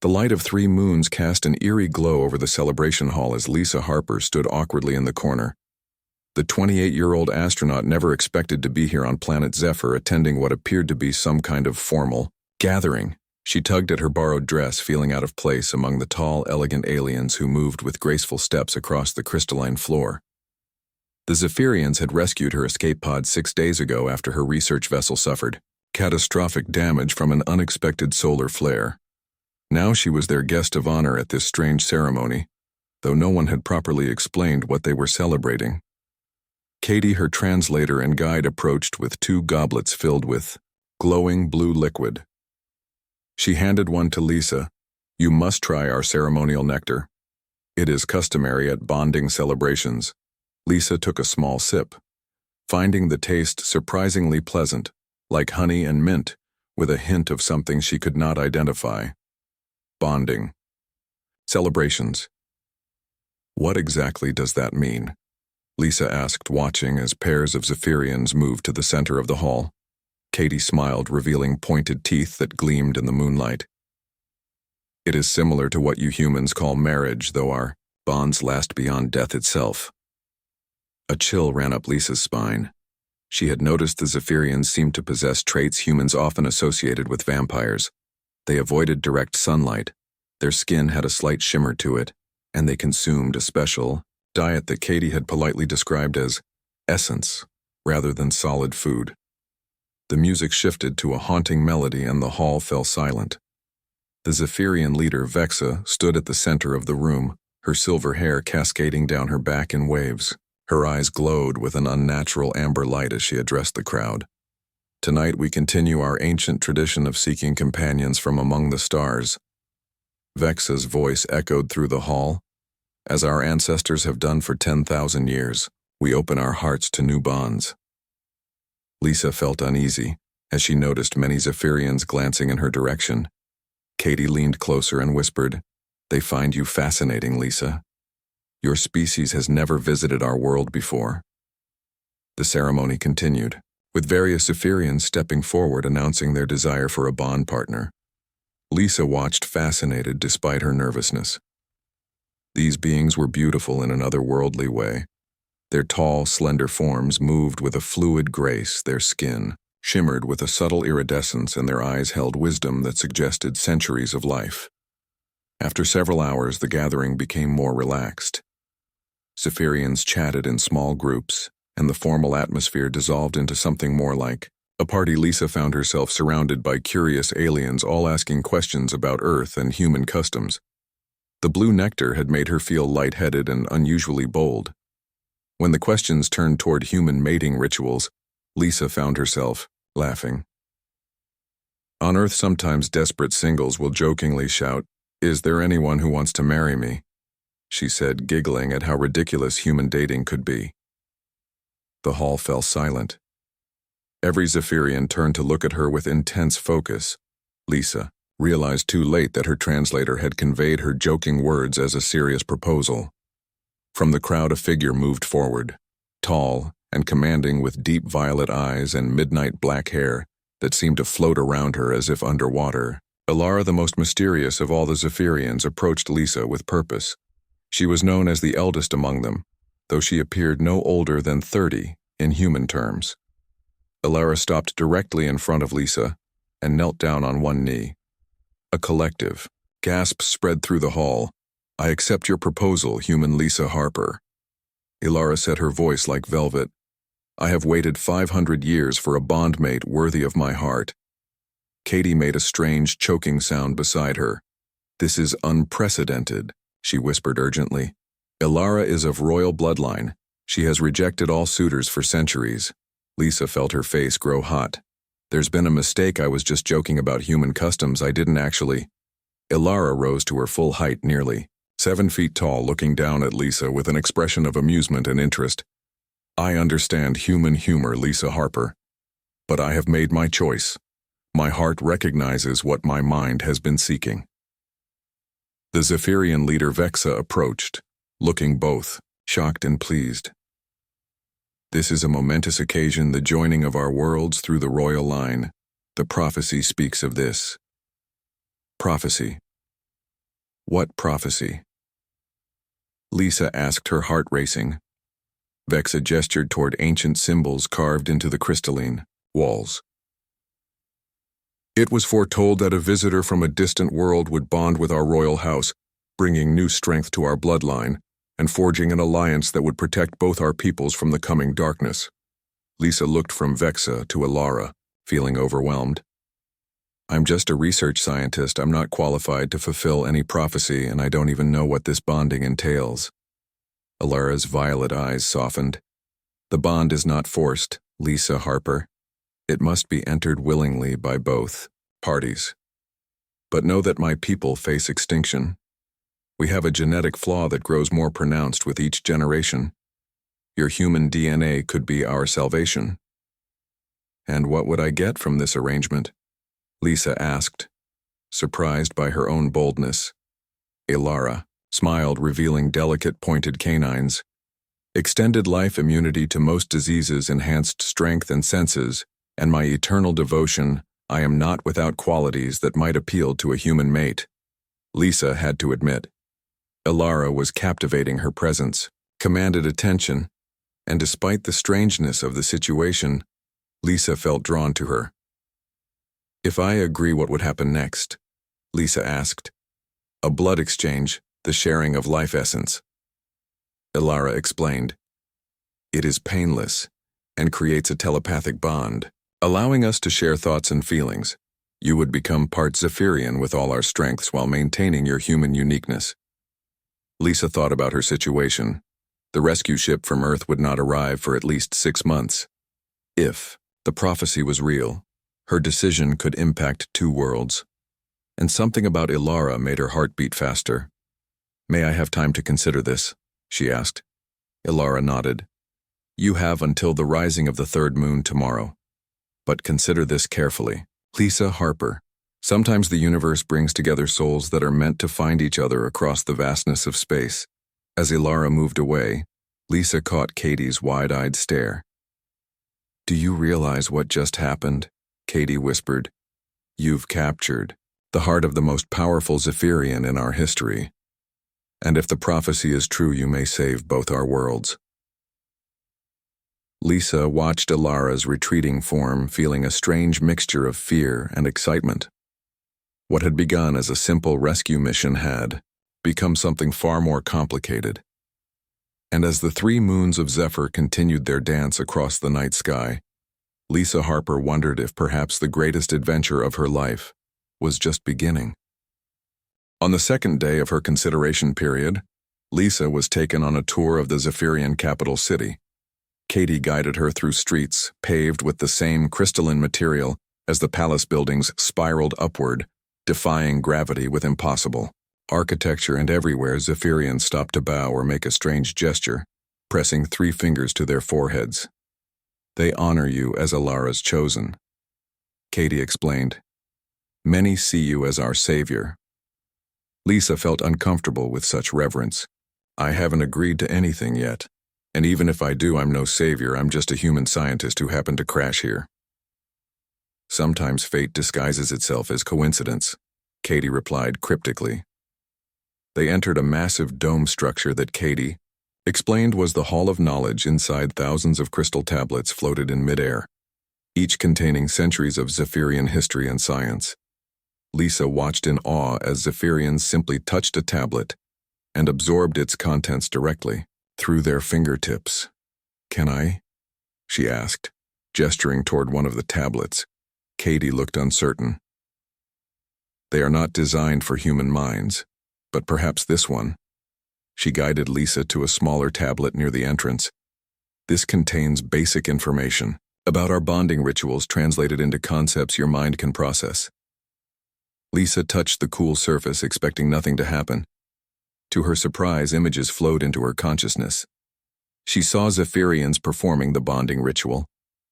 The light of 3 moons cast an eerie glow over the celebration hall as Lisa Harper stood awkwardly in the corner. The 28-year-old astronaut never expected to be here on planet Zephyr attending what appeared to be some kind of formal gathering. She tugged at her borrowed dress, feeling out of place among the tall, elegant aliens who moved with graceful steps across the crystalline floor. The Zephyrians had rescued her escape pod 6 days ago after her research vessel suffered catastrophic damage from an unexpected solar flare. Now she was their guest of honor at this strange ceremony, though no one had properly explained what they were celebrating. Katie, her translator and guide, approached with 2 goblets filled with glowing blue liquid. She handed one to Lisa. "You must try our ceremonial nectar. It is customary at bonding celebrations." Lisa took a small sip, finding the taste surprisingly pleasant, like honey and mint, with a hint of something she could not identify. Bonding. Celebrations. What exactly does that mean? Lisa asked, watching as pairs of Zephyrians moved to the center of the hall. Katie smiled, revealing pointed teeth that gleamed in the moonlight. It is similar to what you humans call marriage, though our bonds last beyond death itself. A chill ran up Lisa's spine. She had noticed the Zephyrians seemed to possess traits humans often associated with vampires. They avoided direct sunlight, their skin had a slight shimmer to it, and they consumed a special diet that Katie had politely described as essence, rather than solid food. The music shifted to a haunting melody and the hall fell silent. The Zephyrian leader, Vexa, stood at the center of the room, her silver hair cascading down her back in waves. Her eyes glowed with an unnatural amber light as she addressed the crowd. "Tonight we continue our ancient tradition of seeking companions from among the stars." Vexa's voice echoed through the hall. "As our ancestors have done for 10,000 years, we open our hearts to new bonds." Lisa felt uneasy as she noticed many Zephyrians glancing in her direction. Katie leaned closer and whispered, "They find you fascinating, Lisa. Your species has never visited our world before." The ceremony continued, with various Zephyrians stepping forward announcing their desire for a bond partner. Lisa watched fascinated despite her nervousness. These beings were beautiful in an otherworldly way. Their tall, slender forms moved with a fluid grace, their skin shimmered with a subtle iridescence, and their eyes held wisdom that suggested centuries of life. After several hours, the gathering became more relaxed. Zephyrians chatted in small groups, and the formal atmosphere dissolved into something more like a party. Lisa found herself surrounded by curious aliens, all asking questions about Earth and human customs. The blue nectar had made her feel lightheaded and unusually bold. When the questions turned toward human mating rituals, Lisa found herself laughing. On Earth, sometimes desperate singles will jokingly shout, "Is there anyone who wants to marry me?" she said, giggling at how ridiculous human dating could be. The hall fell silent. Every Zephyrian turned to look at her with intense focus. Lisa realized too late that her translator had conveyed her joking words as a serious proposal. From the crowd, a figure moved forward, tall and commanding, with deep violet eyes and midnight black hair that seemed to float around her as if underwater. Ilara, the most mysterious of all the Zephyrians, approached Lisa with purpose. She was known as the eldest among them, though she appeared no older than 30 in human terms. Ilara stopped directly in front of Lisa and knelt down on one knee. A collective gasp spread through the hall. "I accept your proposal, human Lisa Harper." Ilara said, her voice like velvet. "I have waited 500 years for a bondmate worthy of my heart." Katie made a strange, choking sound beside her. "This is unprecedented," she whispered urgently. "Ilara is of royal bloodline. She has rejected all suitors for centuries." Lisa felt her face grow hot. "There's been a mistake. I was just joking about human customs. I didn't actually." Ilara rose to her full height, nearly 7 feet tall, looking down at Lisa with an expression of amusement and interest. "I understand human humor, Lisa Harper. But I have made my choice. My heart recognizes what my mind has been seeking." The Zephyrian leader Vexa approached, looking both shocked and pleased. "This is a momentous occasion, the joining of our worlds through the royal line. The prophecy speaks of this." Prophecy. What prophecy? Lisa asked, her heart racing. Vexa gestured toward ancient symbols carved into the crystalline walls. It was foretold that a visitor from a distant world would bond with our royal house, bringing new strength to our bloodline and forging an alliance that would protect both our peoples from the coming darkness. Lisa looked from Vexa to Alara, feeling overwhelmed. I'm just a research scientist. I'm not qualified to fulfill any prophecy, and I don't even know what this bonding entails. Alara's violet eyes softened. The bond is not forced, Lisa Harper. It must be entered willingly by both parties. But know that my people face extinction. We have a genetic flaw that grows more pronounced with each generation. Your human DNA could be our salvation. And what would I get from this arrangement? Lisa asked, surprised by her own boldness. Alara smiled, revealing delicate pointed canines. Extended life, immunity to most diseases, enhanced strength and senses, and my eternal devotion. I am not without qualities that might appeal to a human mate. Lisa had to admit. Alara was captivating. Her presence commanded attention, and despite the strangeness of the situation, Lisa felt drawn to her. If I agree, what would happen next? Lisa asked. A blood exchange, the sharing of life essence. Alara explained. It is painless and creates a telepathic bond, allowing us to share thoughts and feelings. You would become part Zephyrian with all our strengths while maintaining your human uniqueness. Lisa thought about her situation. The rescue ship from Earth would not arrive for at least 6 months. If the prophecy was real, her decision could impact 2 worlds. And something about Alara made her heart beat faster. May I have time to consider this? She asked. Alara nodded. You have until the rising of the 3rd moon tomorrow. But consider this carefully. Lisa Harper. Sometimes the universe brings together souls that are meant to find each other across the vastness of space. As Alara moved away, Lisa caught Katie's wide-eyed stare. Do you realize what just happened? Katie whispered. You've captured the heart of the most powerful Zephyrian in our history. And if the prophecy is true, you may save both our worlds. Lisa watched Alara's retreating form, feeling a strange mixture of fear and excitement. What had begun as a simple rescue mission had become something far more complicated. And as the 3 moons of Zephyr continued their dance across the night sky, Lisa Harper wondered if perhaps the greatest adventure of her life was just beginning. On the 2nd day of her consideration period, Lisa was taken on a tour of the Zephyrian capital city. Katie guided her through streets paved with the same crystalline material as the palace buildings spiraled upward, defying gravity with impossible architecture, and everywhere Zephyrians stopped to bow or make a strange gesture, pressing 3 fingers to their foreheads. They honor you as Alara's chosen. Katie explained. Many see you as our savior. Lisa felt uncomfortable with such reverence. I haven't agreed to anything yet. And even if I do, I'm no savior. I'm just a human scientist who happened to crash here. Sometimes fate disguises itself as coincidence, Katie replied cryptically. They entered a massive dome structure that Katie explained was the Hall of Knowledge. Inside, thousands of crystal tablets floated in midair, each containing centuries of Zephyrian history and science. Lisa watched in awe as Zephyrians simply touched a tablet and absorbed its contents directly through their fingertips. Can I? She asked, gesturing toward one of the tablets. Katie looked uncertain. They are not designed for human minds, but perhaps this one. She guided Lisa to a smaller tablet near the entrance. This contains basic information about our bonding rituals translated into concepts your mind can process. Lisa touched the cool surface, expecting nothing to happen. To her surprise, images flowed into her consciousness. She saw Zephyrians performing the bonding ritual,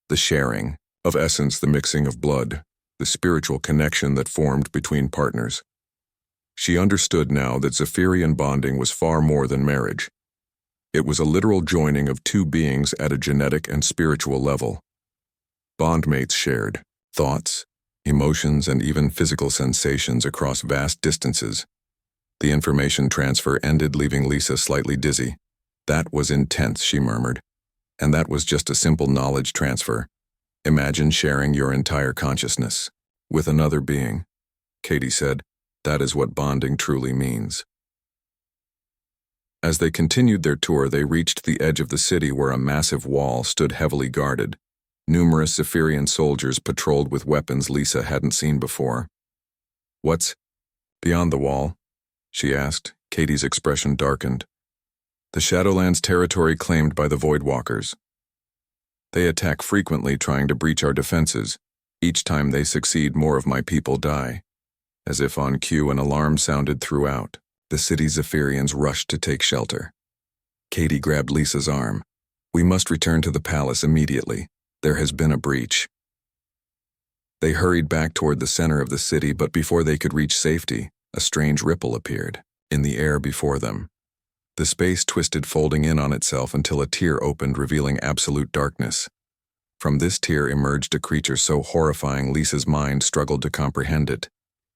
the sharing of essence, the mixing of blood, the spiritual connection that formed between partners. She understood now that Zephyrian bonding was far more than marriage. It was a literal joining of 2 beings at a genetic and spiritual level. Bondmates shared thoughts, emotions, and even physical sensations across vast distances. The information transfer ended, leaving Lisa slightly dizzy. That was intense, she murmured. And that was just a simple knowledge transfer. Imagine sharing your entire consciousness with another being. Katie said, that is what bonding truly means. As they continued their tour, they reached the edge of the city where a massive wall stood heavily guarded. Numerous Zephyrian soldiers patrolled with weapons Lisa hadn't seen before. What's beyond the wall? She asked. Katie's expression darkened. The Shadowlands territory claimed by the Voidwalkers. They attack frequently, trying to breach our defenses. Each time they succeed, more of my people die. As if on cue, an alarm sounded throughout. The city's Zephyrians rushed to take shelter. Katie grabbed Lisa's arm. We must return to the palace immediately. There has been a breach. They hurried back toward the center of the city, but before they could reach safety, a strange ripple appeared in the air before them. The space twisted, folding in on itself until a tear opened, revealing absolute darkness. From this tear emerged a creature so horrifying Lisa's mind struggled to comprehend it.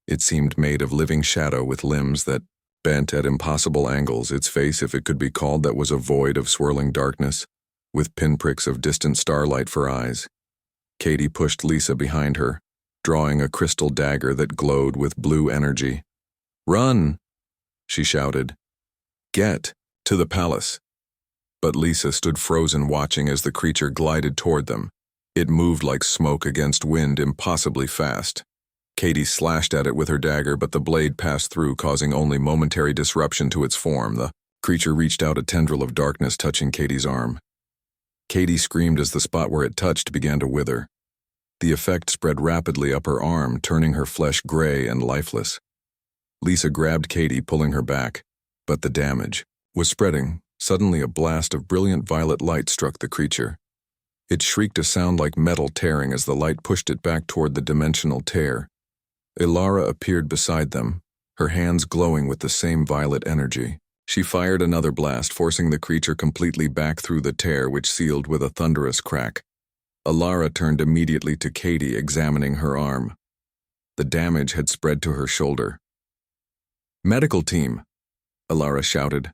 It seemed made of living shadow with limbs that bent at impossible angles. Its face, if it could be called that, was a void of swirling darkness, with pinpricks of distant starlight for eyes. Katie pushed Lisa behind her, drawing a crystal dagger that glowed with blue energy. Run! She shouted. Get to the palace. But Lisa stood frozen, watching as the creature glided toward them. It moved like smoke against wind, impossibly fast. Katie slashed at it with her dagger, but the blade passed through, causing only momentary disruption to its form. The creature reached out a tendril of darkness, touching Katie's arm. Katie screamed as the spot where it touched began to wither. The effect spread rapidly up her arm, turning her flesh gray and lifeless. Lisa grabbed Katie, pulling her back, but the damage was spreading. Suddenly, a blast of brilliant violet light struck the creature. It shrieked a sound like metal tearing as the light pushed it back toward the dimensional tear. Ilara appeared beside them, her hands glowing with the same violet energy. She fired another blast, forcing the creature completely back through the tear, which sealed with a thunderous crack. Ilara turned immediately to Katie, examining her arm. The damage had spread to her shoulder. Medical team! Ilara shouted,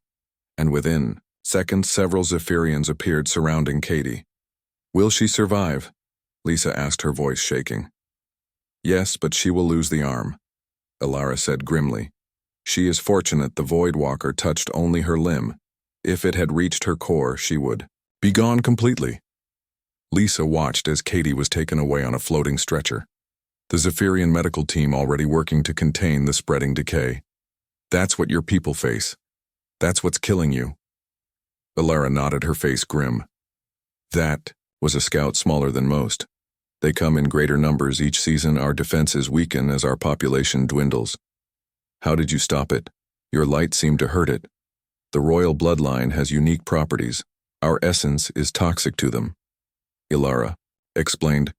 and within seconds several Zephyrians appeared surrounding Katie. Will she survive? Lisa asked, her voice shaking. Yes, but she will lose the arm, Ilara said grimly. She is fortunate the Voidwalker touched only her limb. If it had reached her core, she would be gone completely. Lisa watched as Katie was taken away on a floating stretcher. The Zephyrian medical team already working to contain the spreading decay. That's what your people face. That's what's killing you. Ilara nodded, her face grim. That was a scout smaller than most. They come in greater numbers each season. Our defenses weaken as our population dwindles. How did you stop it? Your light seemed to hurt it. The royal bloodline has unique properties. Our essence is toxic to them, Ilara explained.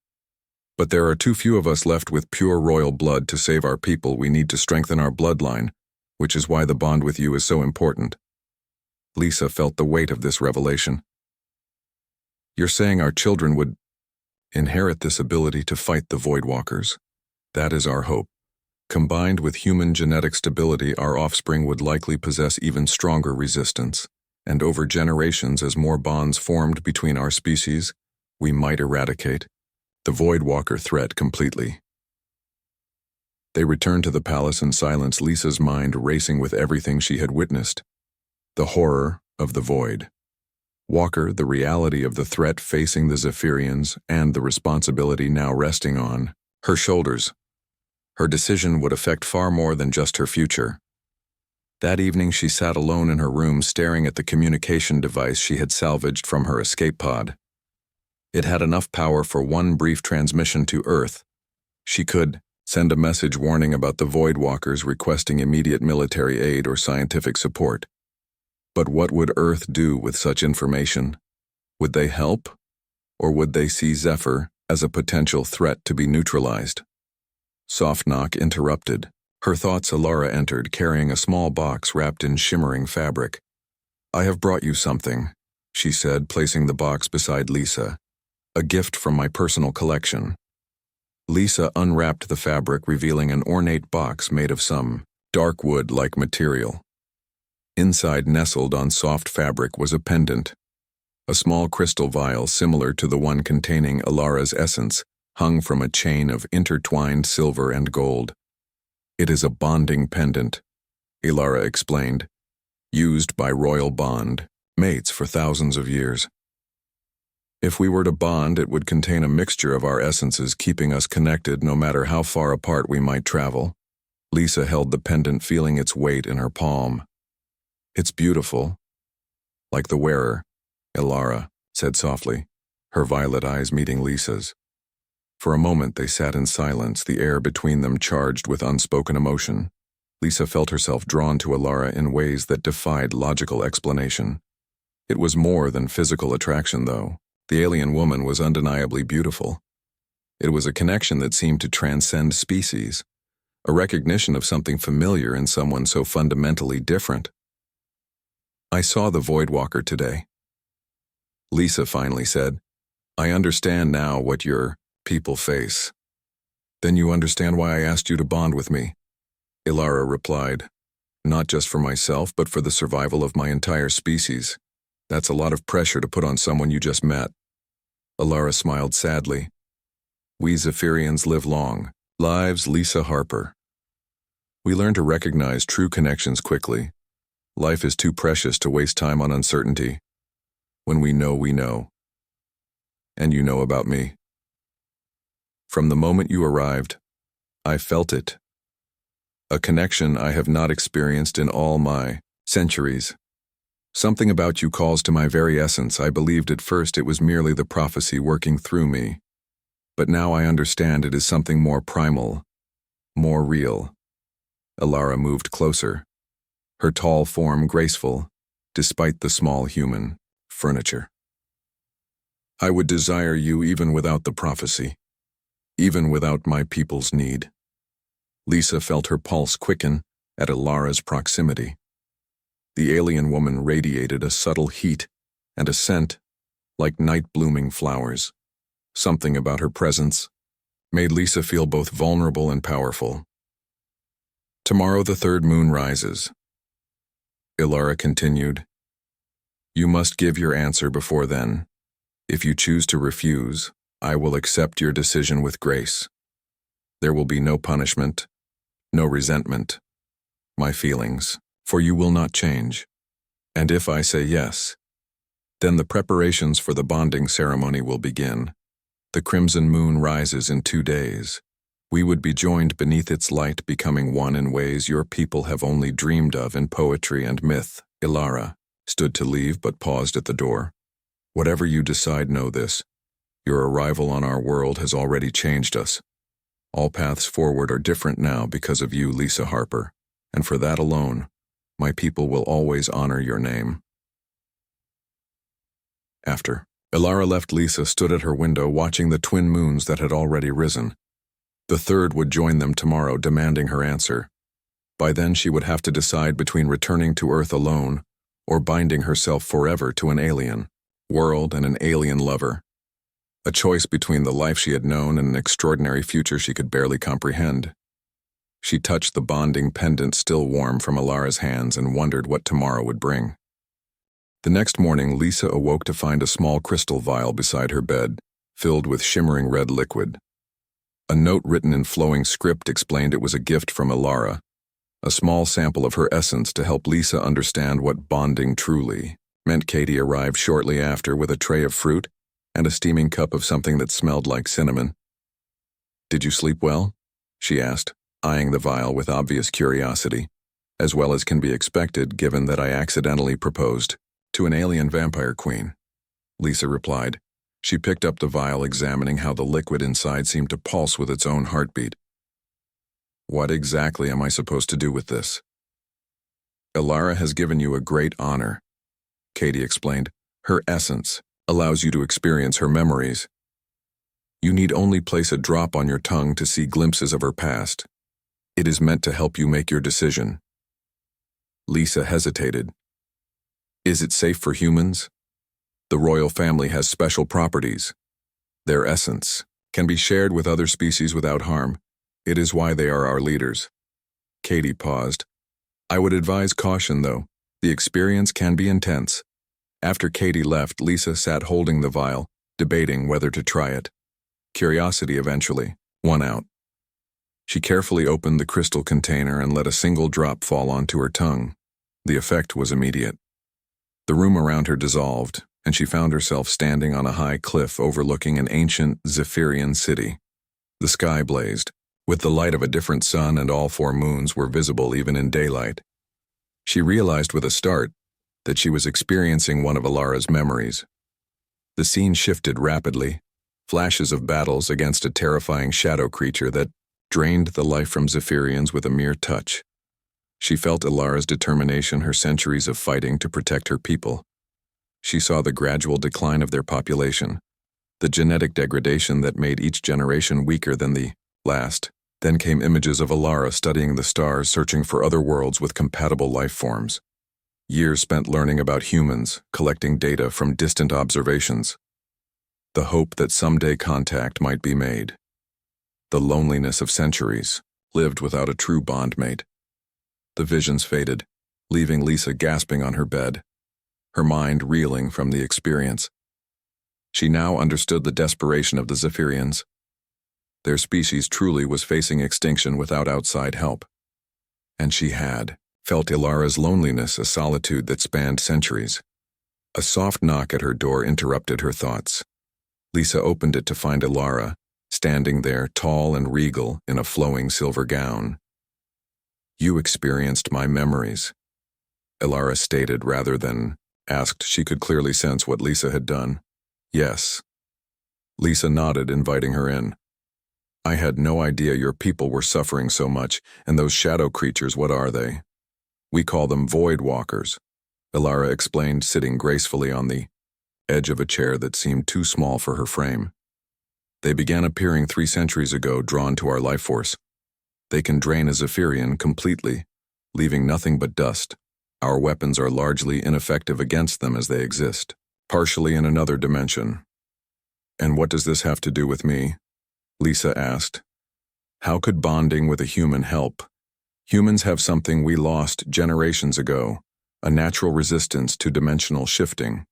But there are too few of us left with pure royal blood to save our people. We need to strengthen our bloodline, which is why the bond with you is so important. Lisa felt the weight of this revelation. You're saying our children would inherit this ability to fight the Voidwalkers? That is our hope. Combined with human genetic stability, our offspring would likely possess even stronger resistance, and over generations, as more bonds formed between our species, we might eradicate the Voidwalker threat completely. They returned to the palace in silence, Lisa's mind racing with everything she had witnessed. The horror of the Void Walker, the reality of the threat facing the Zephyrians, and the responsibility now resting on her shoulders. Her decision would affect far more than just her future. That evening she sat alone in her room, staring at the communication device she had salvaged from her escape pod. It had enough power for one brief transmission to Earth. She could send a message warning about the Voidwalkers, requesting immediate military aid or scientific support. But what would Earth do with such information? Would they help? Or would they see Zephyr as a potential threat to be neutralized? Soft knock interrupted. Her thoughts. Ilara entered, carrying a small box wrapped in shimmering fabric. I have brought you something, she said, placing the box beside Lisa. A gift from my personal collection. Lisa unwrapped the fabric, revealing an ornate box made of some dark wood-like material. Inside, nestled on soft fabric, was a pendant. A small crystal vial similar to the one containing Ilara's essence hung from a chain of intertwined silver and gold. "It is a bonding pendant," Ilara explained, "used by royal bond mates for thousands of years. If we were to bond, it would contain a mixture of our essences, keeping us connected no matter how far apart we might travel." Lisa held the pendant, feeling its weight in her palm. "It's beautiful, like the wearer," Ilara said softly, her violet eyes meeting Lisa's. For a moment they sat in silence, the air between them charged with unspoken emotion. Lisa felt herself drawn to Ilara in ways that defied logical explanation. It was more than physical attraction, though. The alien woman was undeniably beautiful. It was a connection that seemed to transcend species, a recognition of something familiar in someone so fundamentally different. "I saw the Voidwalker today," Lisa finally said. "I understand now what your people face." "Then you understand why I asked you to bond with me," Ilara replied. "Not just for myself, but for the survival of my entire species. That's a lot of pressure to put on someone you just met." Ilara smiled sadly. "We Zephyrians live long lives, Lisa Harper. We learn to recognize true connections quickly. Life is too precious to waste time on uncertainty. When we know, we know. And you know about me. From the moment you arrived, I felt it. A connection I have not experienced in all my centuries. Something about you calls to my very essence. I believed at first it was merely the prophecy working through me. But now I understand it is something more primal, more real." Ilara moved closer, her tall form graceful, despite the small human furniture. "I would desire you even without the prophecy, even without my people's need." Lisa felt her pulse quicken at Ilara's proximity. The alien woman radiated a subtle heat and a scent like night-blooming flowers. Something about her presence made Lisa feel both vulnerable and powerful. "Tomorrow the third moon rises," Ilara continued. "You must give your answer before then. If you choose to refuse, I will accept your decision with grace. There will be no punishment, no resentment. My feelings for you will not change. And if I say yes, then the preparations for the bonding ceremony will begin. The crimson moon rises in 2 days. We would be joined beneath its light, becoming one in ways your people have only dreamed of in poetry and myth." Ilara stood to leave but paused at the door. "Whatever you decide, know this. Your arrival on our world has already changed us. All paths forward are different now because of you, Lisa Harper, and for that alone, my people will always honor your name." After Ilara left, Lisa stood at her window watching the twin moons that had already risen. The third would join them tomorrow, demanding her answer. By then she would have to decide between returning to Earth alone or binding herself forever to an alien world and an alien lover. A choice between the life she had known and an extraordinary future she could barely comprehend. She touched the bonding pendant still warm from Ilara's hands and wondered what tomorrow would bring. The next morning, Lisa awoke to find a small crystal vial beside her bed, filled with shimmering red liquid. A note written in flowing script explained it was a gift from Ilara, a small sample of her essence to help Lisa understand what bonding truly meant. Katie arrived shortly after with a tray of fruit and a steaming cup of something that smelled like cinnamon. "Did you sleep well?" she asked, eyeing the vial with obvious curiosity, as well as can be expected given that I accidentally proposed to an alien vampire queen. Lisa replied. She picked up the vial, examining how the liquid inside seemed to pulse with its own heartbeat. "What exactly am I supposed to do with this?" "Ilara has given you a great honor," Katie explained. "Her essence allows you to experience her memories. You need only place a drop on your tongue to see glimpses of her past. It is meant to help you make your decision." Lisa hesitated. "Is it safe for humans? The royal family has special properties. Their essence can be shared with other species without harm. It is why they are our leaders." Katie paused. I would advise caution, though. The experience can be intense. After Katie left, Lisa sat holding the vial, debating whether to try it. Curiosity eventually won out. She carefully opened the crystal container and let a single drop fall onto her tongue. The effect was immediate. The room around her dissolved, and she found herself standing on a high cliff overlooking an ancient Zephyrian city. The sky blazed, with the light of a different sun, and all 4 moons were visible even in daylight. She realized with a start that she was experiencing one of Alara's memories. The scene shifted rapidly, flashes of battles against a terrifying shadow creature that drained the life from Zephyrians with a mere touch. She felt Alara's determination, her centuries of fighting to protect her people. She saw the gradual decline of their population, the genetic degradation that made each generation weaker than the last. Then came images of Alara studying the stars, searching for other worlds with compatible life forms. Years spent learning about humans, collecting data from distant observations. The hope that someday contact might be made. The loneliness of centuries, lived without a true bondmate. The visions faded, leaving Lisa gasping on her bed, her mind reeling from the experience. She now understood the desperation of the Zephyrians. Their species truly was facing extinction without outside help. And she had felt Alara's loneliness, a solitude that spanned centuries. A soft knock at her door interrupted her thoughts. Lisa opened it to find Alara, standing there tall and regal in a flowing silver gown. You experienced my memories, Alara stated rather than asked. She could clearly sense what Lisa had done. Yes. Lisa nodded, inviting her in. I had no idea your people were suffering so much, and those shadow creatures, what are they? We call them void walkers, Alara explained, sitting gracefully on the edge of a chair that seemed too small for her frame. They began appearing 3 centuries ago, drawn to our life force. They can drain a Zephyrian completely, leaving nothing but dust. Our weapons are largely ineffective against them as they exist, partially in another dimension. And what does this have to do with me? Lisa asked. How could bonding with a human help? Humans have something we lost generations ago, a natural resistance to dimensional shifting.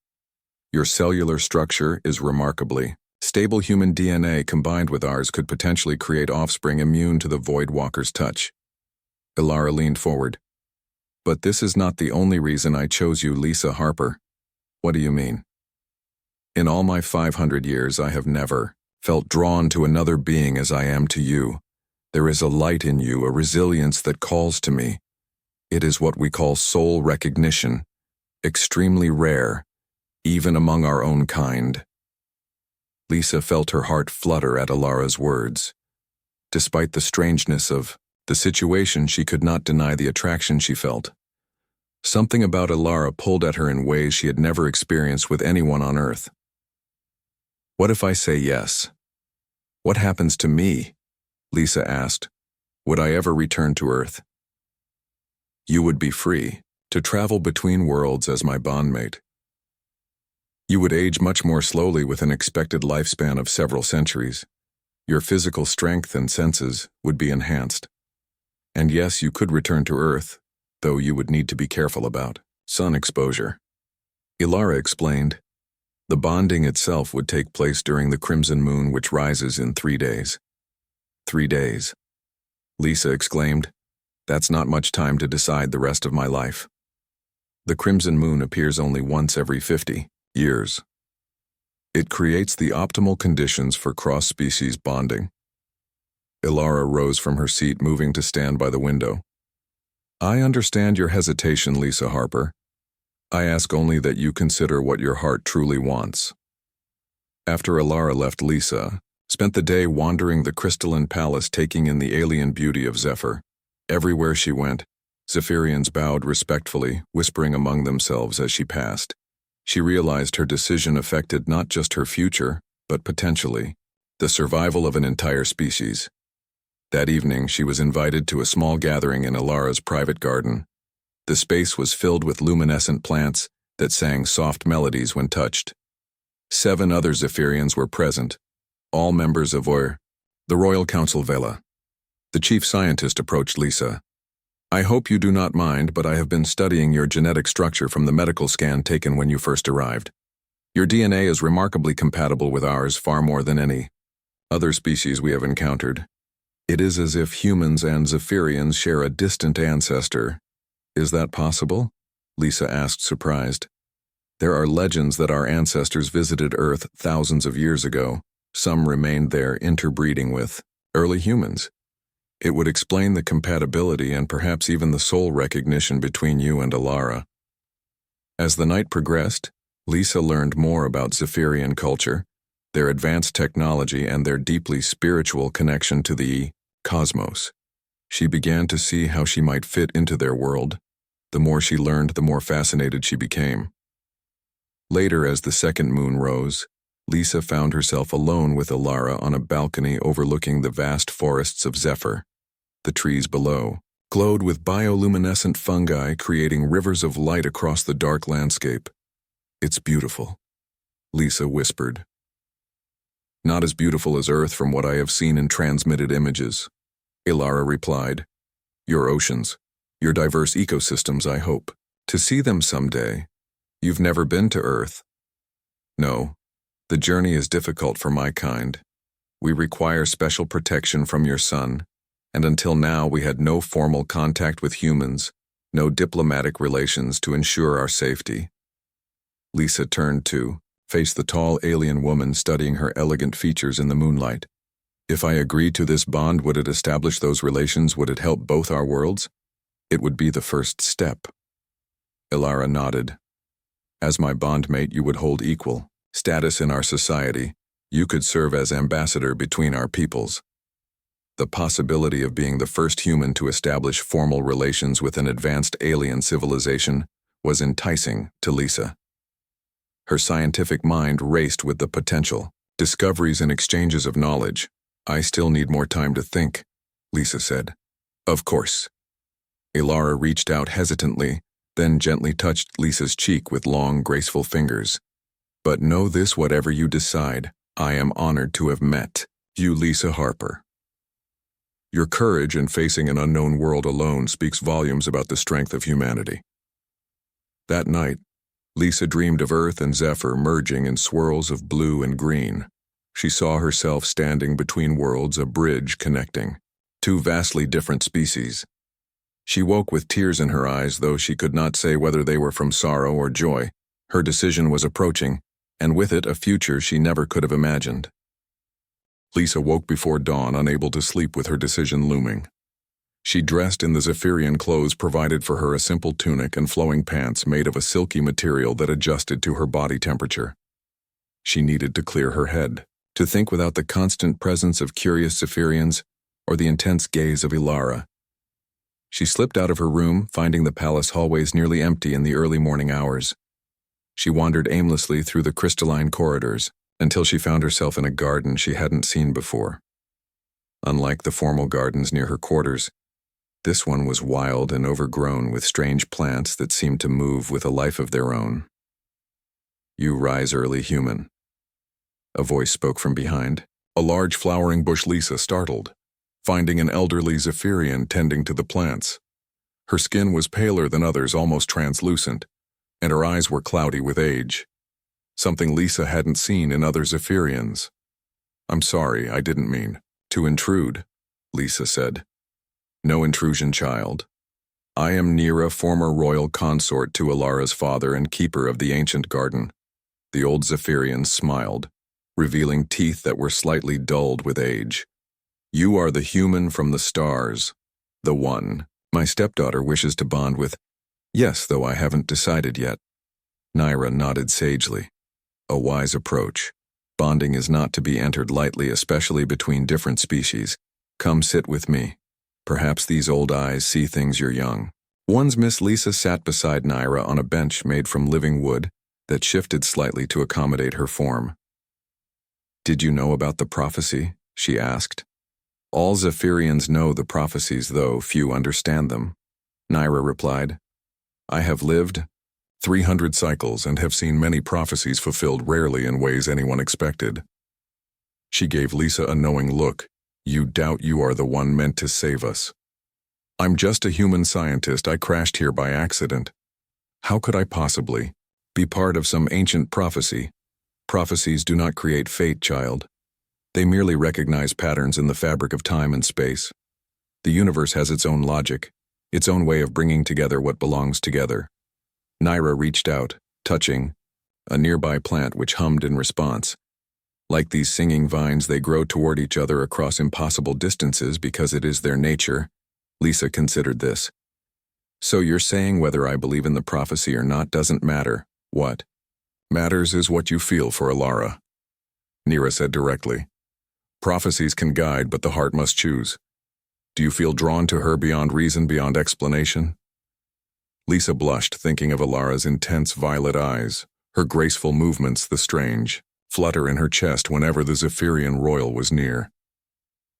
Your cellular structure is remarkably stable. Human DNA combined with ours could potentially create offspring immune to the Void Walker's touch. Alara leaned forward. But this is not the only reason I chose you, Lisa Harper. What do you mean? In all my 500 years, I have never felt drawn to another being as I am to you. There is a light in you, a resilience that calls to me. It is what we call soul recognition, extremely rare, even among our own kind. Lisa felt her heart flutter at Alara's words. Despite the strangeness of the situation, she could not deny the attraction she felt. Something about Alara pulled at her in ways she had never experienced with anyone on Earth. What if I say yes? What happens to me? Lisa asked. Would I ever return to Earth? You would be free to travel between worlds as my bondmate. You would age much more slowly with an expected lifespan of several centuries. Your physical strength and senses would be enhanced. And yes, you could return to Earth, though you would need to be careful about sun exposure. Alara explained. The bonding itself would take place during the crimson moon, which rises in 3 days. 3 days. Lisa exclaimed. That's not much time to decide the rest of my life. The crimson moon appears only once every 50 years. It creates the optimal conditions for cross-species bonding. Alara rose from her seat, moving to stand by the window. I understand your hesitation, Lisa Harper. I ask only that you consider what your heart truly wants. After Alara left, Lisa spent the day wandering the crystalline palace, taking in the alien beauty of Zephyr. Everywhere she went, Zephyrians bowed respectfully, whispering among themselves as she passed. She realized her decision affected not just her future, but potentially the survival of an entire species. That evening, she was invited to a small gathering in Alara's private garden. The space was filled with luminescent plants that sang soft melodies when touched. 7 other Zephyrians were present, all members of the Royal Council Vela. The chief scientist approached Lisa. I hope you do not mind, but I have been studying your genetic structure from the medical scan taken when you first arrived. Your DNA is remarkably compatible with ours, far more than any other species we have encountered. It is as if humans and Zephyrians share a distant ancestor. Is that possible? Lisa asked, surprised. There are legends that our ancestors visited Earth thousands of years ago. Some remained there interbreeding with early humans. It would explain the compatibility and perhaps even the soul recognition between you and Alara. As the night progressed, Lisa learned more about Zephyrian culture, their advanced technology, and their deeply spiritual connection to the cosmos. She began to see how she might fit into their world. The more she learned, the more fascinated she became. Later, as the second moon rose, Lisa found herself alone with Alara on a balcony overlooking the vast forests of Zephyr. The trees below glowed with bioluminescent fungi, creating rivers of light across the dark landscape. It's beautiful, Lisa whispered. Not as beautiful as Earth from what I have seen in transmitted images, Alara replied. Your oceans, your diverse ecosystems, I hope to see them someday. You've never been to Earth? No, the journey is difficult for my kind. We require special protection from your sun, and until now we had no formal contact with humans, no diplomatic relations to ensure our safety. Lisa turned to face the tall alien woman studying her elegant features in the moonlight. If I agreed to this bond, would it establish those relations? Would it help both our worlds? It would be the first step. Alara nodded. As my bondmate, you would hold equal status in our society. You could serve as ambassador between our peoples. The possibility of being the first human to establish formal relations with an advanced alien civilization was enticing to Lisa. Her scientific mind raced with the potential, discoveries and exchanges of knowledge. I still need more time to think, Lisa said. Of course. Alara reached out hesitantly, then gently touched Lisa's cheek with long, graceful fingers. But know this, whatever you decide, I am honored to have met you, Lisa Harper. Your courage in facing an unknown world alone speaks volumes about the strength of humanity. That night, Lisa dreamed of Earth and Zephyr merging in swirls of blue and green. She saw herself standing between worlds, a bridge connecting two vastly different species. She woke with tears in her eyes, though she could not say whether they were from sorrow or joy. Her decision was approaching, and with it a future she never could have imagined. Lisa woke before dawn, unable to sleep with her decision looming. She dressed in the Zephyrian clothes provided for her, a simple tunic and flowing pants made of a silky material that adjusted to her body temperature. She needed to clear her head, to think without the constant presence of curious Zephyrians or the intense gaze of Alara. She slipped out of her room, finding the palace hallways nearly empty in the early morning hours. She wandered aimlessly through the crystalline corridors until she found herself in a garden she hadn't seen before. Unlike the formal gardens near her quarters, this one was wild and overgrown with strange plants that seemed to move with a life of their own. You rise early, human. A voice spoke from behind. A large flowering bush. Lisa startled, finding an elderly Zephyrian tending to the plants. Her skin was paler than others, almost translucent, and her eyes were cloudy with age, something Lisa hadn't seen in other Zephyrians. I'm sorry, I didn't mean to intrude, Lisa said. No intrusion, child. I am Nira, former royal consort to Alara's father and keeper of the ancient garden. The old Zephyrian smiled, revealing teeth that were slightly dulled with age. You are the human from the stars, the one my stepdaughter wishes to bond with. Yes, though I haven't decided yet. Nira nodded sagely. A wise approach. Bonding is not to be entered lightly, especially between different species. Come sit with me. Perhaps these old eyes see things you're young. Once Miss Lisa sat beside Nira on a bench made from living wood that shifted slightly to accommodate her form. Did you know about the prophecy? She asked. All Zephyrians know the prophecies, though few understand them. Nira replied. I have lived 300 cycles and have seen many prophecies fulfilled, rarely in ways anyone expected. She gave Lisa a knowing look. You doubt you are the one meant to save us. I'm just a human scientist. I crashed here by accident. How could I possibly be part of some ancient prophecy? Prophecies do not create fate, child. They merely recognize patterns in the fabric of time and space. The universe has its own logic, its own way of bringing together what belongs together. Naira reached out, touching a nearby plant which hummed in response. Like these singing vines, they grow toward each other across impossible distances because it is their nature. Lisa considered this. So you're saying whether I believe in the prophecy or not doesn't matter. What matters is what you feel for Alara. Nira said directly. Prophecies can guide, but the heart must choose. Do you feel drawn to her beyond reason, beyond explanation? Lisa blushed, thinking of Alara's intense violet eyes, her graceful movements, the strange flutter in her chest whenever the Zephyrian royal was near.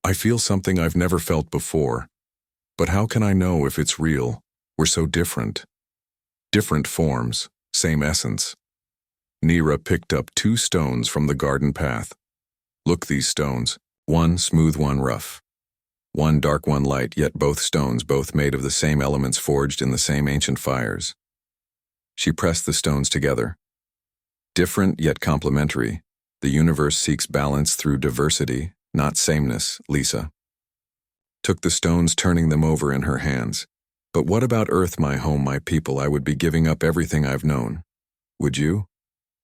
I feel something I've never felt before. But how can I know if it's real? We're so different. Different forms, same essence. Nira picked up 2 stones from the garden path. Look, these stones, one smooth, one rough. One dark, one light, yet both stones, both made of the same elements forged in the same ancient fires. She pressed the stones together. Different yet complementary, the universe seeks balance through diversity, not sameness, Lisa. Took the stones, turning them over in her hands. But what about Earth, my home, my people? I would be giving up everything I've known. Would you?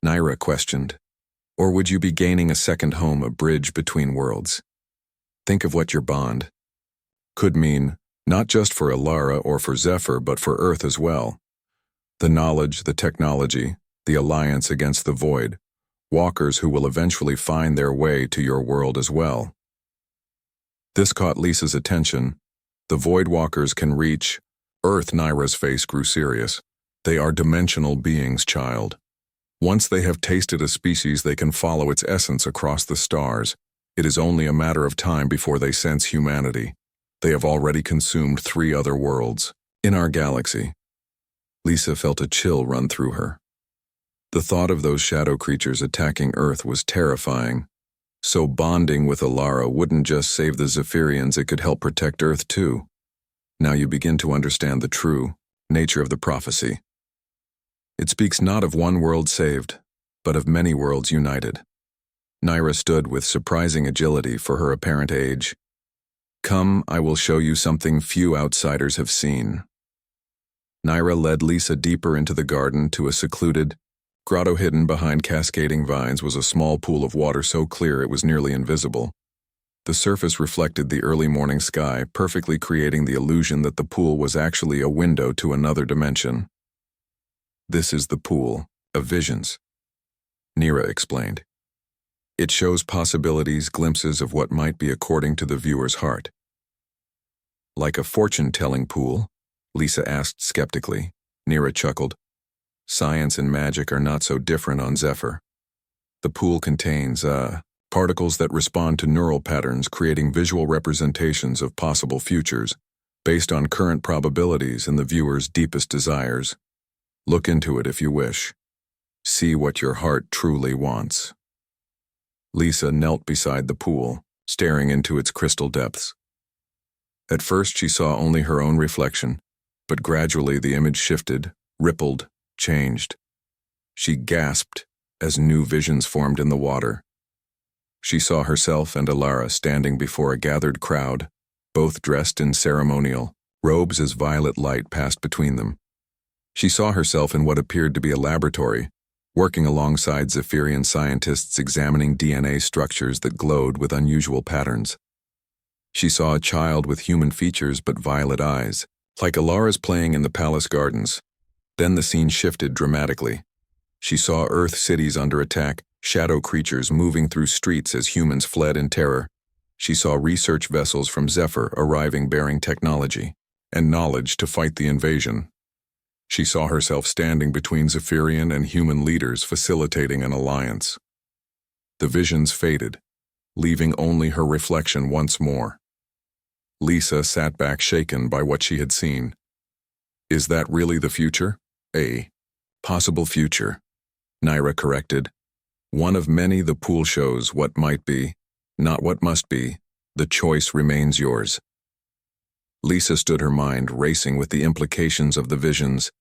Naira questioned. Or would you be gaining a second home, a bridge between worlds? Think of what your bond could mean, not just for Alara or for Zephyr, but for Earth as well. The knowledge, the technology, the alliance against the void, walkers who will eventually find their way to your world as well. This caught Lisa's attention. The void walkers can reach Earth. Naira's face grew serious. They are dimensional beings, child. Once they have tasted a species, they can follow its essence across the stars. It is only a matter of time before they sense humanity. They have already consumed 3 other worlds in our galaxy. Lisa felt a chill run through her. The thought of those shadow creatures attacking Earth was terrifying. So bonding with Alara wouldn't just save the Zephyrians, it could help protect Earth too. Now you begin to understand the true nature of the prophecy. It speaks not of one world saved, but of many worlds united. Naira stood with surprising agility for her apparent age. Come, I will show you something few outsiders have seen. Naira led Lisa deeper into the garden to a secluded grotto. Hidden behind cascading vines was a small pool of water so clear it was nearly invisible. The surface reflected the early morning sky, perfectly creating the illusion that the pool was actually a window to another dimension. This is the pool of visions, Nira explained. It shows possibilities, glimpses of what might be according to the viewer's heart. Like a fortune-telling pool? Lisa asked skeptically. Nira chuckled. Science and magic are not so different on Zephyr. The pool contains, particles that respond to neural patterns, creating visual representations of possible futures, based on current probabilities and the viewer's deepest desires. Look into it if you wish. See what your heart truly wants. Lisa knelt beside the pool, staring into its crystal depths. At first she saw only her own reflection, but gradually the image shifted, rippled, changed. She gasped as new visions formed in the water. She saw herself and Alara standing before a gathered crowd, both dressed in ceremonial robes as violet light passed between them. She saw herself in what appeared to be a laboratory, working alongside Zephyrian scientists examining DNA structures that glowed with unusual patterns. She saw a child with human features but violet eyes, like Alara's playing in the palace gardens. Then the scene shifted dramatically. She saw Earth cities under attack, shadow creatures moving through streets as humans fled in terror. She saw research vessels from Zephyr arriving bearing technology and knowledge to fight the invasion. She saw herself standing between Zephyrian and human leaders facilitating an alliance. The visions faded, leaving only her reflection once more. Lisa sat back shaken by what she had seen. Is that really the future? A possible future, Naira corrected. One of many. The pool shows what might be, not what must be. The choice remains yours. Lisa stood, her mind racing with the implications of the visions.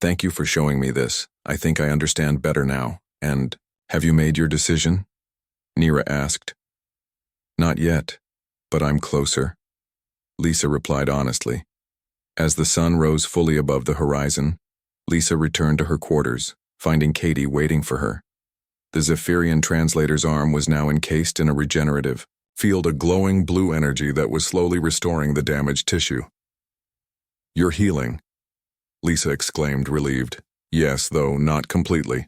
Thank you for showing me this. I think I understand better now. And, have you made your decision? Nira asked. Not yet, but I'm closer. Lisa replied honestly. As the sun rose fully above the horizon, Lisa returned to her quarters, finding Katie waiting for her. The Zephyrian translator's arm was now encased in a regenerative field, a glowing blue energy that was slowly restoring the damaged tissue. You're healing, Lisa exclaimed, relieved. Yes, though not completely.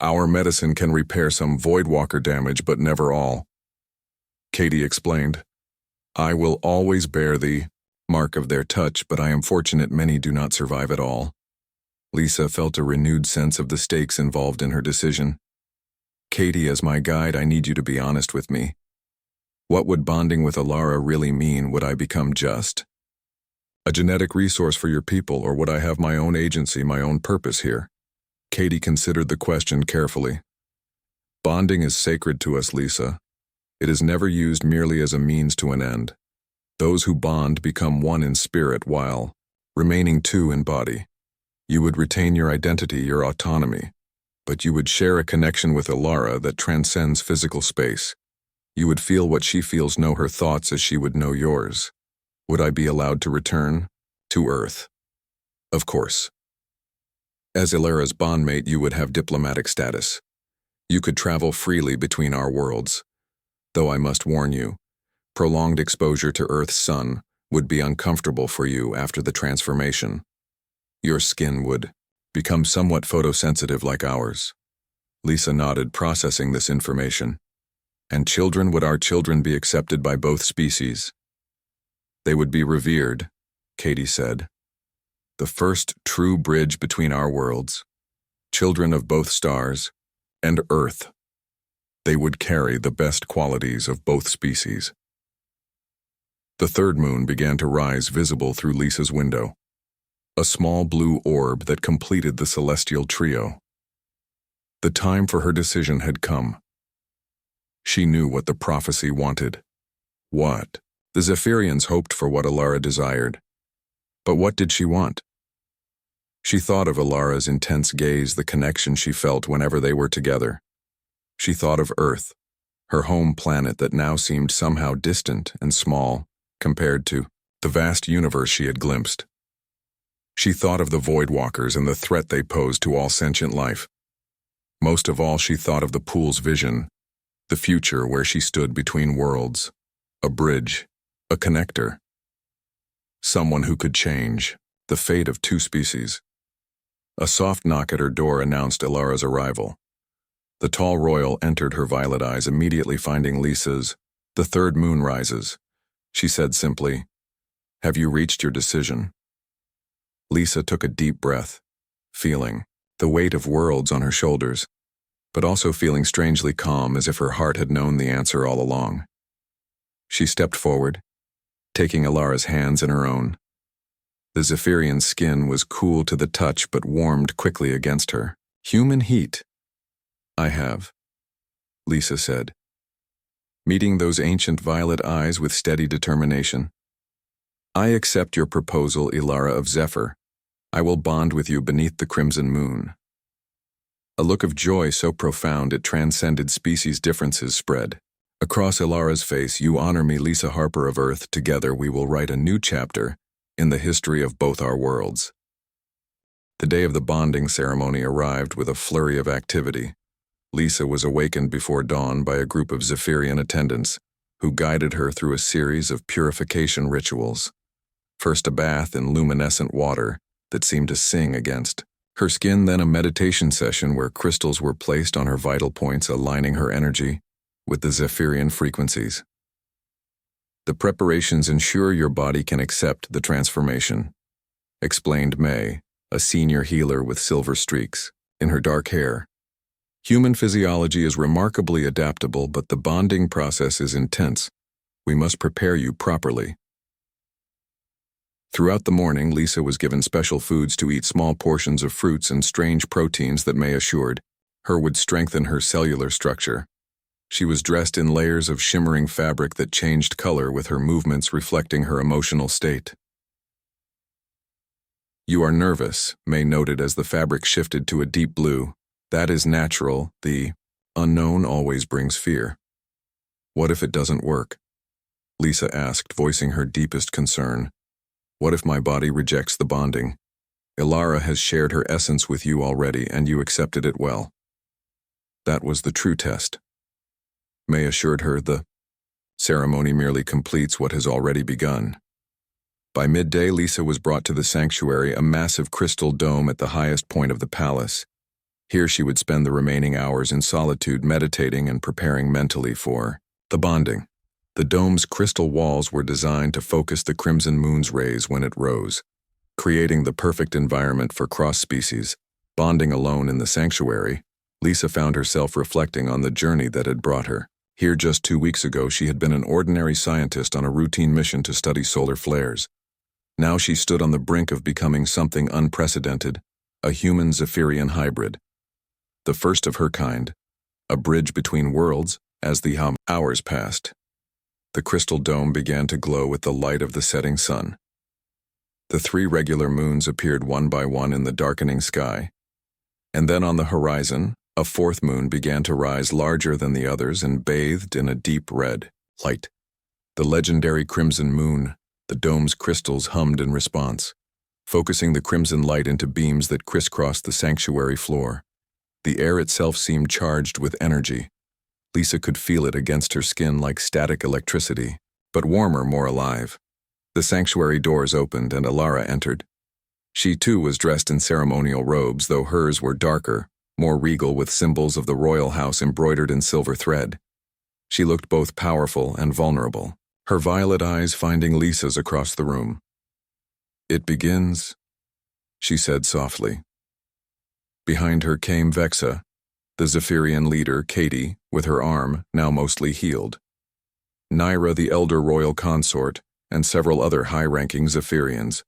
Our medicine can repair some Voidwalker damage, but never all. Katie explained. I will always bear the mark of their touch, but I am fortunate many do not survive at all. Lisa felt a renewed sense of the stakes involved in her decision. Katie, as my guide, I need you to be honest with me. What would bonding with Alara really mean? Would I become just a genetic resource for your people, or would I have my own agency, my own purpose here? Katie considered the question carefully. Bonding is sacred to us, Lisa. It is never used merely as a means to an end. Those who bond become one in spirit while remaining two in body. You would retain your identity, your autonomy, but you would share a connection with Alara that transcends physical space. You would feel what she feels, know her thoughts as she would know yours. Would I be allowed to return to Earth? Of course. As Alara's bondmate, you would have diplomatic status. You could travel freely between our worlds. Though I must warn you, prolonged exposure to Earth's sun would be uncomfortable for you after the transformation. Your skin would become somewhat photosensitive like ours. Lisa nodded, processing this information. And children, would our children be accepted by both species? They would be revered, Katie said. The first true bridge between our worlds, children of both stars and Earth. They would carry the best qualities of both species. The third moon began to rise, visible through Lisa's window. A small blue orb that completed the celestial trio. The time for her decision had come. She knew what the prophecy wanted. What? The Zephyrians hoped for what Alara desired. But what did she want? She thought of Alara's intense gaze, the connection she felt whenever they were together. She thought of Earth, her home planet that now seemed somehow distant and small compared to the vast universe she had glimpsed. She thought of the Voidwalkers and the threat they posed to all sentient life. Most of all, she thought of the pool's vision, the future where she stood between worlds, a bridge, a connector. Someone who could change the fate of two species. A soft knock at her door announced Alara's arrival. The tall royal entered, her violet eyes immediately finding Lisa's. The third moon rises. She said simply, Have you reached your decision? Lisa took a deep breath, feeling the weight of worlds on her shoulders, but also feeling strangely calm, as if her heart had known the answer all along. She stepped forward, taking Alara's hands in her own. The Zephyrian skin was cool to the touch but warmed quickly against her. Human heat. I have, Lisa said, meeting those ancient violet eyes with steady determination. I accept your proposal, Alara of Zephyr. I will bond with you beneath the crimson moon. A look of joy so profound it transcended species differences spread. Across Alara's face, you honor me, Lisa Harper of Earth. Together we will write a new chapter in the history of both our worlds. The day of the bonding ceremony arrived with a flurry of activity. Lisa was awakened before dawn by a group of Zephyrian attendants who guided her through a series of purification rituals. First a bath in luminescent water that seemed to sing against her skin, then a meditation session where crystals were placed on her vital points, aligning her energy with the Zephyrian frequencies. The preparations ensure your body can accept the transformation, explained May, a senior healer with silver streaks in her dark hair. Human physiology is remarkably adaptable, but the bonding process is intense. We must prepare you properly. Throughout the morning, Lisa was given special foods to eat, small portions of fruits and strange proteins that May assured her would strengthen her cellular structure. She was dressed in layers of shimmering fabric that changed color with her movements reflecting her emotional state. "You are nervous," May noted as the fabric shifted to a deep blue. "That is natural. The unknown always brings fear." "What if it doesn't work?" Lisa asked, voicing her deepest concern. "What if my body rejects the bonding? Ilara has shared her essence with you already, and you accepted it well." That was the true test. May assured her the ceremony merely completes what has already begun. By midday, Lisa was brought to the sanctuary, a massive crystal dome at the highest point of the palace. Here she would spend the remaining hours in solitude, meditating and preparing mentally for the bonding. The dome's crystal walls were designed to focus the crimson moon's rays when it rose, creating the perfect environment for cross-species. Bonding alone in the sanctuary, Lisa found herself reflecting on the journey that had brought her. Here just 2 weeks ago, she had been an ordinary scientist on a routine mission to study solar flares. Now she stood on the brink of becoming something unprecedented, a human Zephyrian hybrid. The first of her kind, a bridge between worlds. As the hours passed, the crystal dome began to glow with the light of the setting sun. The 3 regular moons appeared one by one in the darkening sky, and then on the horizon, a 4th moon began to rise, larger than the others and bathed in a deep red light. The legendary crimson moon, the dome's crystals hummed in response, focusing the crimson light into beams that crisscrossed the sanctuary floor. The air itself seemed charged with energy. Lisa could feel it against her skin like static electricity, but warmer, more alive. The sanctuary doors opened and Ilara entered. She too was dressed in ceremonial robes, though hers were darker, more regal, with symbols of the royal house embroidered in silver thread. She looked both powerful and vulnerable, her violet eyes finding Lisa's across the room. "It begins," she said softly. Behind her came Vexa, the Zephyrian leader, Katie, with her arm now mostly healed, Naira, the elder royal consort, and several other high-ranking Zephyrians.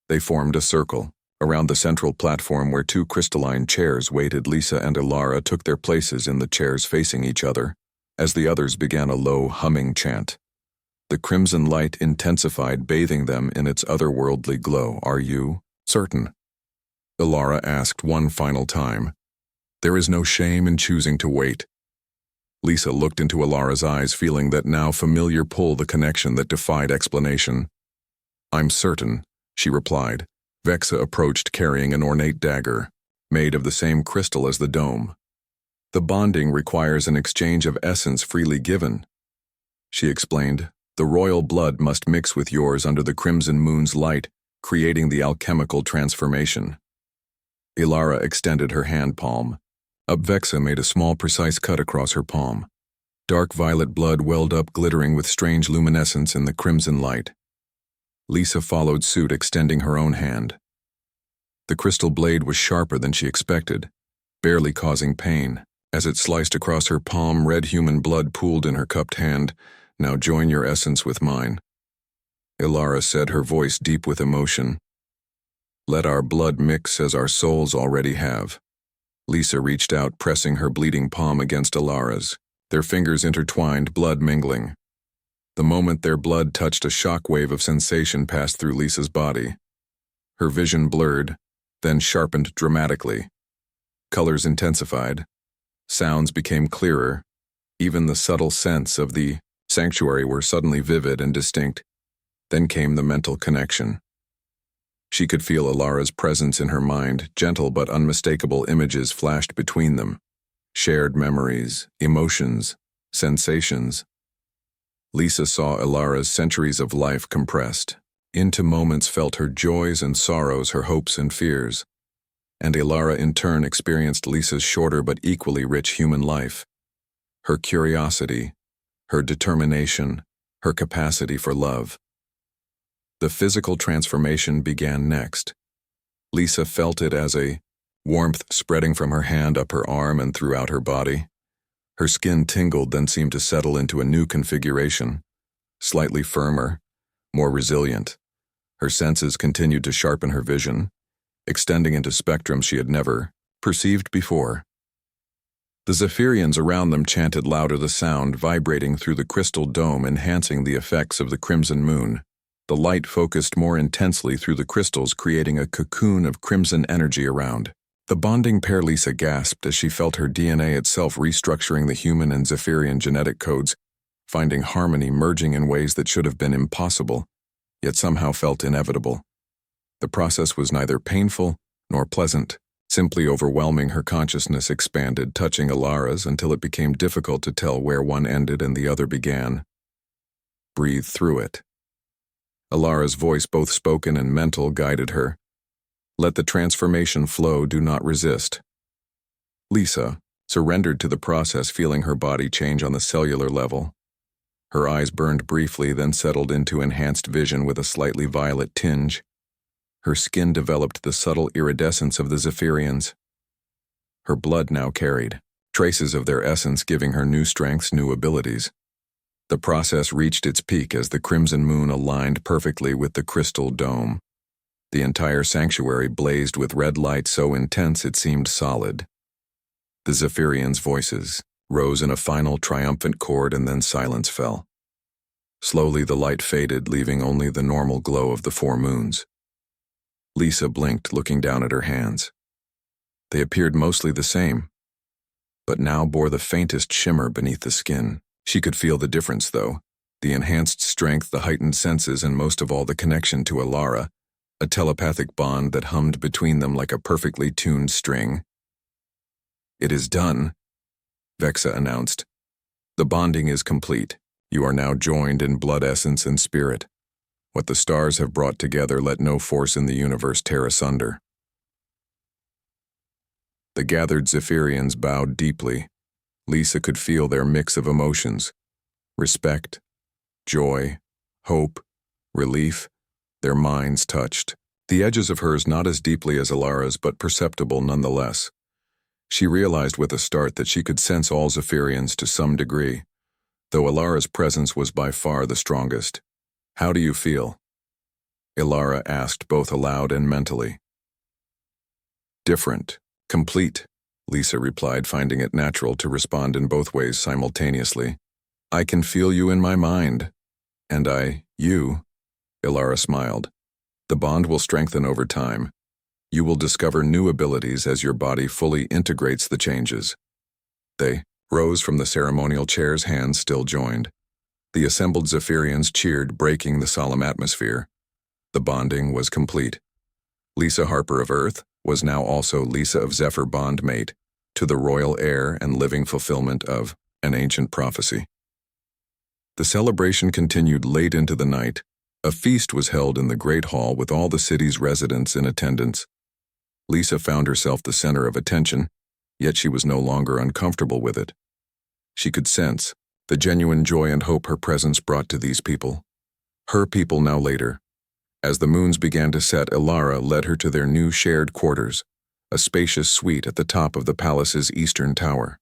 They formed a circle around the central platform where 2 crystalline chairs waited. Lisa and Ilara took their places in the chairs facing each other, as the others began a low, humming chant. The crimson light intensified, bathing them in its otherworldly glow. "Are you certain?" Ilara asked one final time. "There is no shame in choosing to wait." Lisa looked into Ilara's eyes, feeling that now familiar pull, the connection that defied explanation. "I'm certain," she replied. Vexa approached carrying an ornate dagger, made of the same crystal as the dome. "The bonding requires an exchange of essence freely given," she explained. "The royal blood must mix with yours under the crimson moon's light, creating the alchemical transformation." Ilara extended her hand palm. Vexa made a small, precise cut across her palm. Dark violet blood welled up, glittering with strange luminescence in the crimson light. Lisa followed suit, extending her own hand. The crystal blade was sharper than she expected, barely causing pain. As it sliced across her palm, red human blood pooled in her cupped hand. "Now join your essence with mine," Ilara said, her voice deep with emotion. "Let our blood mix as our souls already have." Lisa reached out, pressing her bleeding palm against Ilara's. Their fingers intertwined, blood mingling. The moment their blood touched, a shock wave of sensation passed through Lisa's body. Her vision blurred, then sharpened dramatically. Colors intensified. Sounds became clearer. Even the subtle scents of the sanctuary were suddenly vivid and distinct. Then came the mental connection. She could feel Ilara's presence in her mind. Gentle but unmistakable images flashed between them. Shared memories, emotions, sensations. Lisa saw Ilara's centuries of life compressed into moments, felt her joys and sorrows, her hopes and fears. And Ilara in turn experienced Lisa's shorter but equally rich human life. Her curiosity, her determination, her capacity for love. The physical transformation began next. Lisa felt it as a warmth spreading from her hand up her arm and throughout her body. Her skin tingled, then seemed to settle into a new configuration, slightly firmer, more resilient. Her senses continued to sharpen her vision, extending into spectrums she had never perceived before. The Zephyrians around them chanted louder, the sound vibrating through the crystal dome, enhancing the effects of the crimson moon. The light focused more intensely through the crystals, creating a cocoon of crimson energy around. The bonding pair. Lisa gasped as she felt her DNA itself restructuring the human and Zephyrian genetic codes, finding harmony merging in ways that should have been impossible, yet somehow felt inevitable. The process was neither painful nor pleasant. Simply overwhelming, her consciousness expanded, touching Alara's until it became difficult to tell where one ended and the other began. Breathe through it. Alara's voice, both spoken and mental, guided her. Let the transformation flow, do not resist. Lisa surrendered to the process, feeling her body change on the cellular level. Her eyes burned briefly, then settled into enhanced vision with a slightly violet tinge. Her skin developed the subtle iridescence of the Zephyrians. Her blood now carried traces of their essence, giving her new strengths, new abilities. The process reached its peak as the crimson moon aligned perfectly with the crystal dome. The entire sanctuary blazed with red light so intense it seemed solid. The Zephyrians' voices rose in a final triumphant chord, and then silence fell. Slowly the light faded, leaving only the normal glow of the 4 moons. Lisa blinked, looking down at her hands. They appeared mostly the same, but now bore the faintest shimmer beneath the skin. She could feel the difference, though. The enhanced strength, the heightened senses, and most of all the connection to Alara, a telepathic bond that hummed between them like a perfectly tuned string. It is done, Vexa announced. The bonding is complete. You are now joined in blood, essence, and spirit. What the stars have brought together, let no force in the universe tear asunder. The gathered Zephyrians bowed deeply. Lisa could feel their mix of emotions: respect, joy, hope, relief. Their minds touched. The edges of hers not as deeply as Alara's, but perceptible nonetheless. She realized with a start that she could sense all Zephyrians to some degree, though Alara's presence was by far the strongest. How do you feel? Alara asked, both aloud and mentally. Different, complete, Lisa replied, finding it natural to respond in both ways simultaneously. I can feel you in my mind. And you, Alara smiled. The bond will strengthen over time. You will discover new abilities as your body fully integrates the changes. They rose from the ceremonial chairs, hands still joined. The assembled Zephyrians cheered, breaking the solemn atmosphere. The bonding was complete. Lisa Harper of Earth was now also Lisa of Zephyr, bondmate to the royal heir and living fulfillment of an ancient prophecy. The celebration continued late into the night. A feast was held in the Great Hall with all the city's residents in attendance. Lisa found herself the center of attention, yet she was no longer uncomfortable with it. She could sense the genuine joy and hope her presence brought to these people. Her people now later. As the moons began to set, Alara led her to their new shared quarters, a spacious suite at the top of the palace's eastern tower.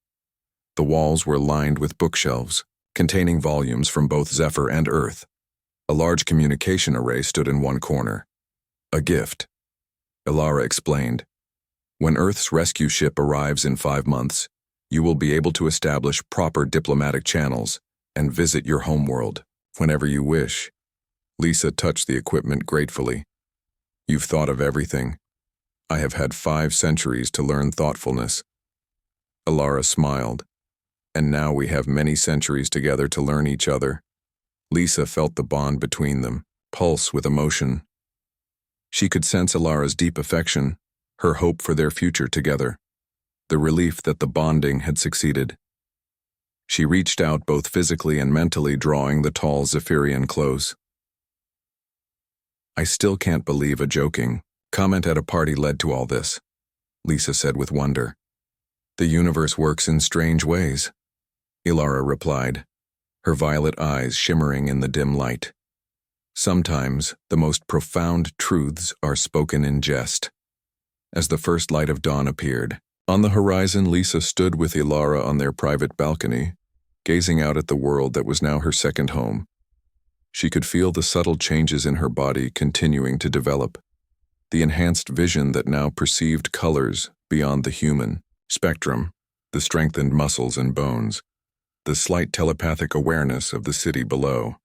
The walls were lined with bookshelves, containing volumes from both Zephyr and Earth. A large communication array stood in one corner. A gift, Alara explained. When Earth's rescue ship arrives in 5 months, you will be able to establish proper diplomatic channels and visit your homeworld whenever you wish. Lisa touched the equipment gratefully. You've thought of everything. I have had 5 centuries to learn thoughtfulness. Alara smiled. And now we have many centuries together to learn each other. Lisa felt the bond between them pulse with emotion. She could sense Alara's deep affection, her hope for their future together, the relief that the bonding had succeeded. She reached out both physically and mentally, drawing the tall Zephyrian close. I still can't believe a joking comment at a party led to all this, Lisa said with wonder. The universe works in strange ways, Alara replied, her violet eyes shimmering in the dim light. Sometimes the most profound truths are spoken in jest. As the first light of dawn appeared, on the horizon, Lisa stood with Alara on their private balcony, gazing out at the world that was now her second home. She could feel the subtle changes in her body continuing to develop, the enhanced vision that now perceived colors beyond the human spectrum, the strengthened muscles and bones, the slight telepathic awareness of the city below.